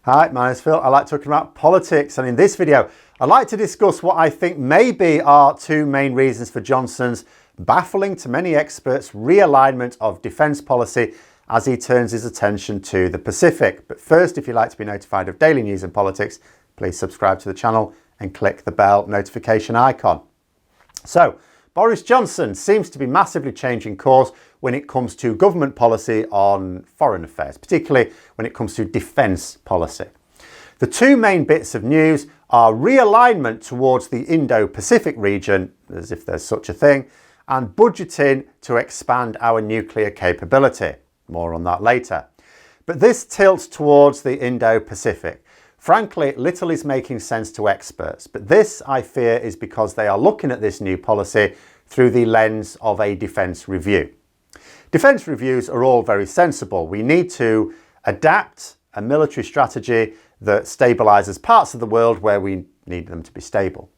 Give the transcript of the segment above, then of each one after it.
Hi, my name's Phil. I like talking about politics, and in this video I'd like to discuss what I think maybe are two main reasons for Johnson's baffling to many experts realignment of defence policy as he turns his attention to the Pacific. But first, if you'd like to be notified of daily news and politics, please subscribe to the channel and click the bell notification icon. So, Boris Johnson seems to be massively changing course when it comes to government policy on foreign affairs, particularly when it comes to defence policy. The two main bits of news are realignment towards the Indo-Pacific region, as if there's such a thing, and budgeting to expand our nuclear capability. More on that later. But this tilts towards the Indo-Pacific. Frankly, little is making sense to experts, but this, I fear, is because they are looking at this new policy through the lens of a defence review. Defence reviews are all very sensible. We need to adapt a military strategy that stabilises parts of the world where we need them to be stable.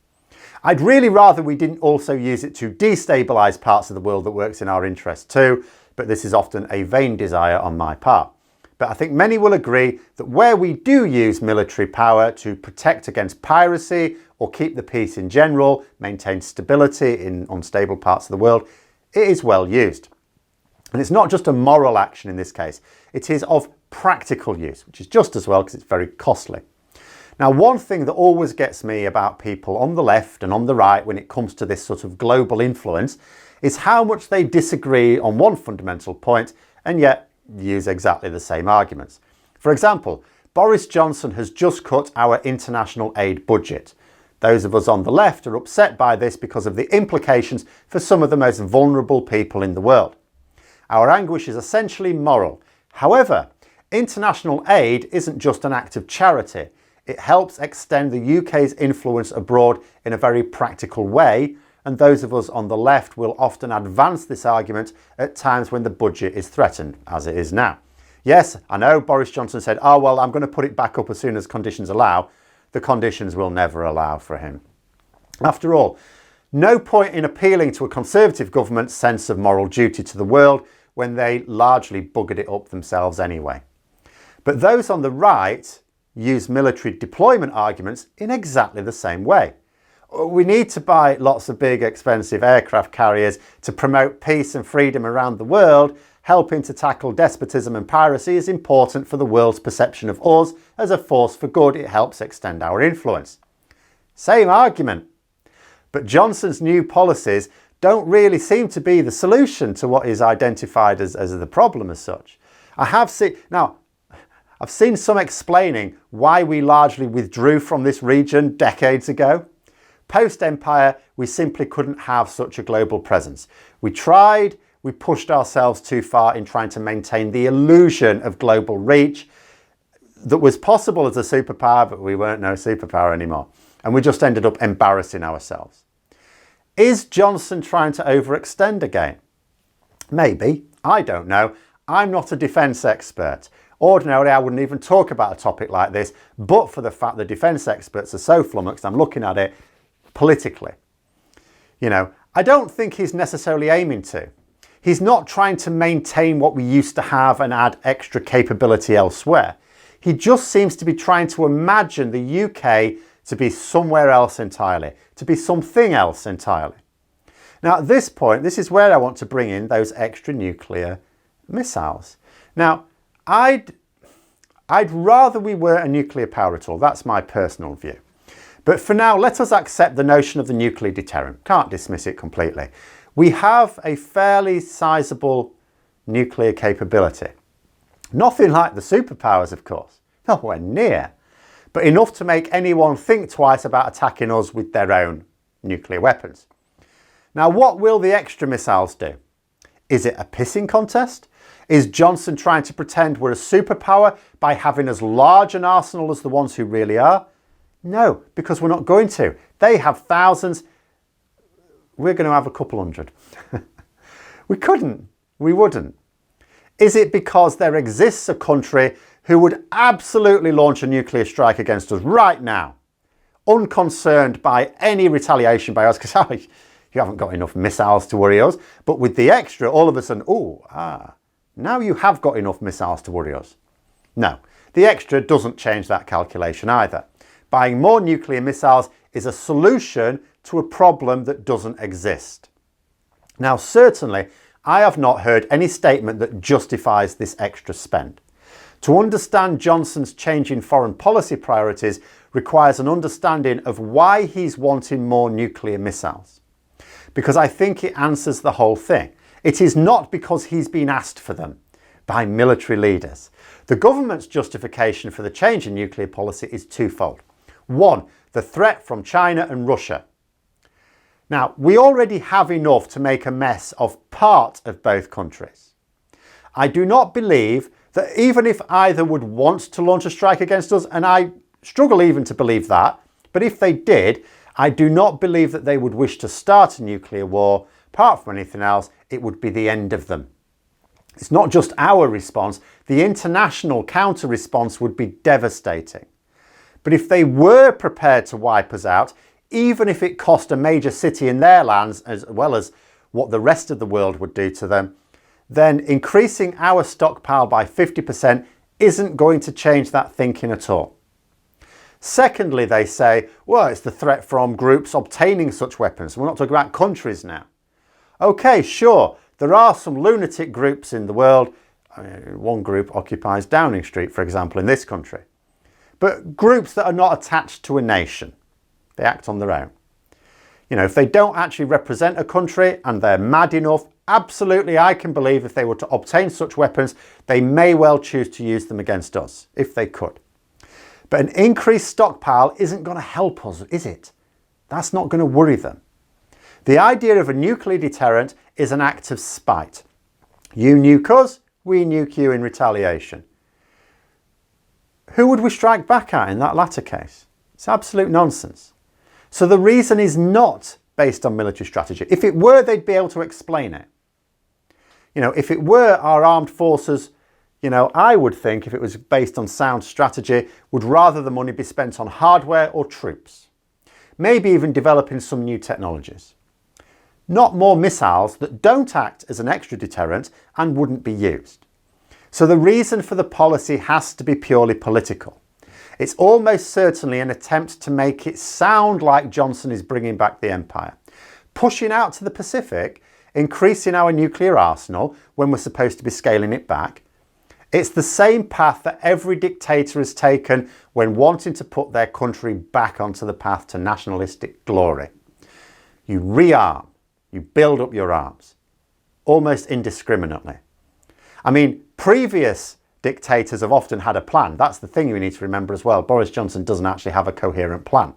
I'd really rather we didn't also use it to destabilise parts of the world that works in our interest too, but this is often a vain desire on my part. But I think many will agree that where we do use military power to protect against piracy or keep the peace in general, maintain stability in unstable parts of the world, it is well used. And it's not just a moral action in this case, it is of practical use, which is just as well because it's very costly. Now, one thing that always gets me about people on the left and on the right when it comes to this sort of global influence is how much they disagree on one fundamental point and yet use exactly the same arguments. For example, Boris Johnson has just cut our international aid budget. Those of us on the left are upset by this because of the implications for some of the most vulnerable people in the world. Our anguish is essentially moral. However, international aid isn't just an act of charity. It helps extend the UK's influence abroad in a very practical way, and those of us on the left will often advance this argument at times when the budget is threatened, as it is now. Yes, I know Boris Johnson said, oh well, I'm going to put it back up as soon as conditions allow. The conditions will never allow for him. After all, no point in appealing to a Conservative government's sense of moral duty to the world when they largely buggered it up themselves anyway. But those on the right use military deployment arguments in exactly the same way. We need to buy lots of big, expensive aircraft carriers to promote peace and freedom around the world. Helping to tackle despotism and piracy is important for the world's perception of us as a force for good. It helps extend our influence. Same argument. But Johnson's new policies don't really seem to be the solution to what is identified as the problem as such. I've seen some explaining why we largely withdrew from this region decades ago. Post-Empire, we simply couldn't have such a global presence. We tried, we pushed ourselves too far in trying to maintain the illusion of global reach that was possible as a superpower, but we weren't no superpower anymore. And we just ended up embarrassing ourselves. Is Johnson trying to overextend again? Maybe, I don't know. I'm not a defence expert. Ordinarily, I wouldn't even talk about a topic like this, but for the fact that defence experts are so flummoxed, I'm looking at it politically. I don't think he's necessarily aiming to. He's not trying to maintain what we used to have and add extra capability elsewhere. He just seems to be trying to imagine the UK to be somewhere else entirely, to be something else entirely. Now, at this point, this is where I want to bring in those extra nuclear missiles. Now, I'd rather we weren't a nuclear power at all. That's my personal view. But for now, let us accept the notion of the nuclear deterrent. Can't dismiss it completely. We have a fairly sizable nuclear capability. Nothing like the superpowers, of course. Nowhere near. But enough to make anyone think twice about attacking us with their own nuclear weapons. Now, what will the extra missiles do? Is it a pissing contest? Is Johnson trying to pretend we're a superpower by having as large an arsenal as the ones who really are? No, because we're not going to. They have thousands. We're going to have a couple hundred. We couldn't. We wouldn't. Is it because there exists a country who would absolutely launch a nuclear strike against us right now, unconcerned by any retaliation by us, because you haven't got enough missiles to worry us, but with the extra, all of a sudden, now you have got enough missiles to worry us. No, The extra doesn't change that calculation either. Buying more nuclear missiles is a solution to a problem that doesn't exist. Now, certainly, I have not heard any statement that justifies this extra spend. To understand Johnson's changing foreign policy priorities requires an understanding of why he's wanting more nuclear missiles. Because I think it answers the whole thing. It is not because he's been asked for them by military leaders. The government's justification for the change in nuclear policy is twofold. One, the threat from China and Russia. Now, we already have enough to make a mess of part of both countries. I do not believe that even if either would want to launch a strike against us, and I struggle even to believe that, but if they did, I do not believe that they would wish to start a nuclear war. Apart from anything else, it would be the end of them. It's not just our response, the international counter-response would be devastating. But if they were prepared to wipe us out, even if it cost a major city in their lands, as well as what the rest of the world would do to them, then increasing our stockpile by 50% isn't going to change that thinking at all. Secondly, they say, well, it's the threat from groups obtaining such weapons. We're not talking about countries now. Okay, sure, there are some lunatic groups in the world. One group occupies Downing Street, for example, in this country. But groups that are not attached to a nation. They act on their own. You know, if they don't actually represent a country and they're mad enough, absolutely I can believe if they were to obtain such weapons, they may well choose to use them against us, if they could. But an increased stockpile isn't going to help us, is it? That's not going to worry them. The idea of a nuclear deterrent is an act of spite. You nuke us, we nuke you in retaliation. Who would we strike back at in that latter case? It's absolute nonsense. So the reason is not based on military strategy. If it were, they'd be able to explain it. You know, if it were our armed forces, you know, I would think if it was based on sound strategy, would rather the money be spent on hardware or troops. Maybe even developing some new technologies. Not more missiles that don't act as an extra deterrent and wouldn't be used. So the reason for the policy has to be purely political. It's almost certainly an attempt to make it sound like Johnson is bringing back the empire. Pushing out to the Pacific, increasing our nuclear arsenal when we're supposed to be scaling it back. It's the same path that every dictator has taken when wanting to put their country back onto the path to nationalistic glory. You rearm, you build up your arms, almost indiscriminately. I mean, previous dictators have often had a plan. That's the thing you need to remember as well. Boris Johnson doesn't actually have a coherent plan.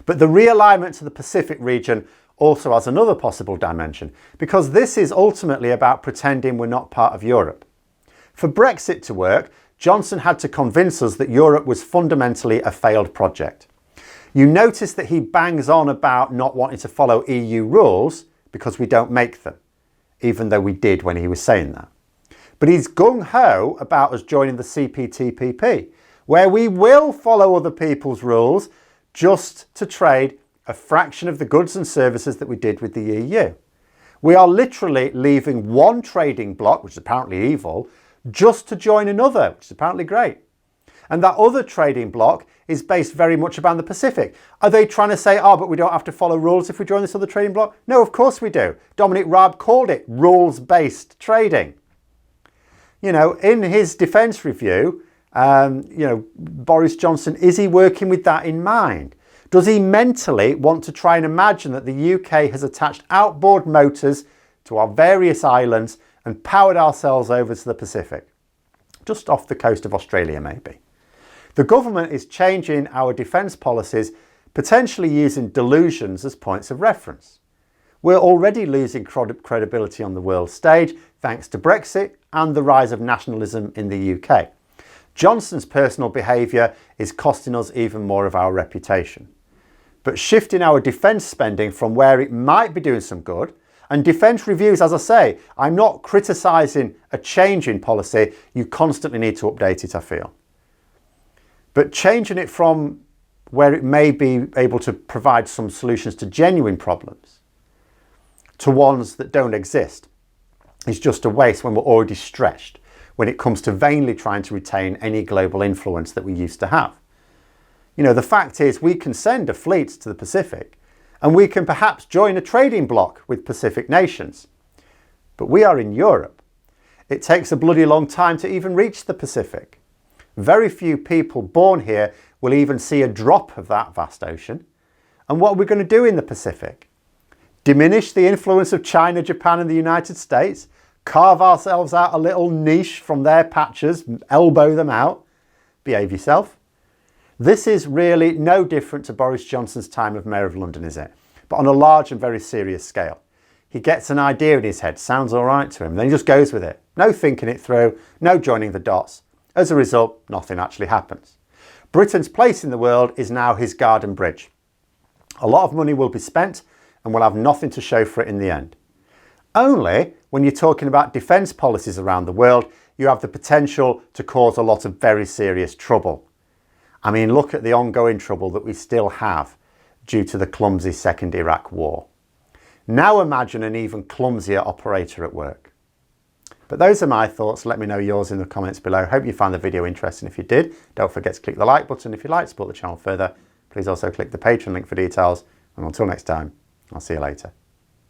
But the realignment to the Pacific region also has another possible dimension, because this is ultimately about pretending we're not part of Europe. For Brexit to work, Johnson had to convince us that Europe was fundamentally a failed project. You notice that he bangs on about not wanting to follow EU rules because we don't make them, even though we did when he was saying that. But he's gung-ho about us joining the CPTPP, where we will follow other people's rules just to trade a fraction of the goods and services that we did with the EU. We are literally leaving one trading bloc, which is apparently evil, just to join another, which is apparently great. And that other trading bloc is based very much around the Pacific. Are they trying to say, oh, but we don't have to follow rules if we join this other trading bloc? No, of course we do. Dominic Raab called it rules-based trading. You know, in his defence review, Boris Johnson, is he working with that in mind? Does he mentally want to try and imagine that the UK has attached outboard motors to our various islands and powered ourselves over to the Pacific? Just off the coast of Australia, maybe. The government is changing our defence policies, potentially using delusions as points of reference. We're already losing credibility on the world stage thanks to Brexit and the rise of nationalism in the UK. Johnson's personal behaviour is costing us even more of our reputation. But shifting our defence spending from where it might be doing some good, and defence reviews, as I say, I'm not criticising a change in policy, you constantly need to update it, I feel. But changing it from where it may be able to provide some solutions to genuine problems to ones that don't exist is just a waste when we're already stretched. when it comes to vainly trying to retain any global influence that we used to have. You know, the fact is we can send a fleet to the Pacific and we can perhaps join a trading bloc with Pacific nations. But we are in Europe. It takes a bloody long time to even reach the Pacific. Very few people born here will even see a drop of that vast ocean. And what are we going to do in the Pacific? Diminish the influence of China, Japan and the United States? Carve ourselves out a little niche from their patches, elbow them out? Behave yourself. This is really no different to Boris Johnson's time of Mayor of London, is it? But on a large and very serious scale. He gets an idea in his head, sounds all right to him, then he just goes with it. No thinking it through, no joining the dots. As a result, nothing actually happens. Britain's place in the world is now his garden bridge. A lot of money will be spent and we'll have nothing to show for it in the end. Only when you're talking about defence policies around the world, you have the potential to cause a lot of very serious trouble. I mean, look at the ongoing trouble that we still have due to the clumsy second Iraq war. Now imagine an even clumsier operator at work. But those are my thoughts. Let me know yours in the comments below. Hope you found the video interesting. If you did, don't forget to click the like button. If you'd like to support the channel further, please also click the Patreon link for details. And until next time, I'll see you later.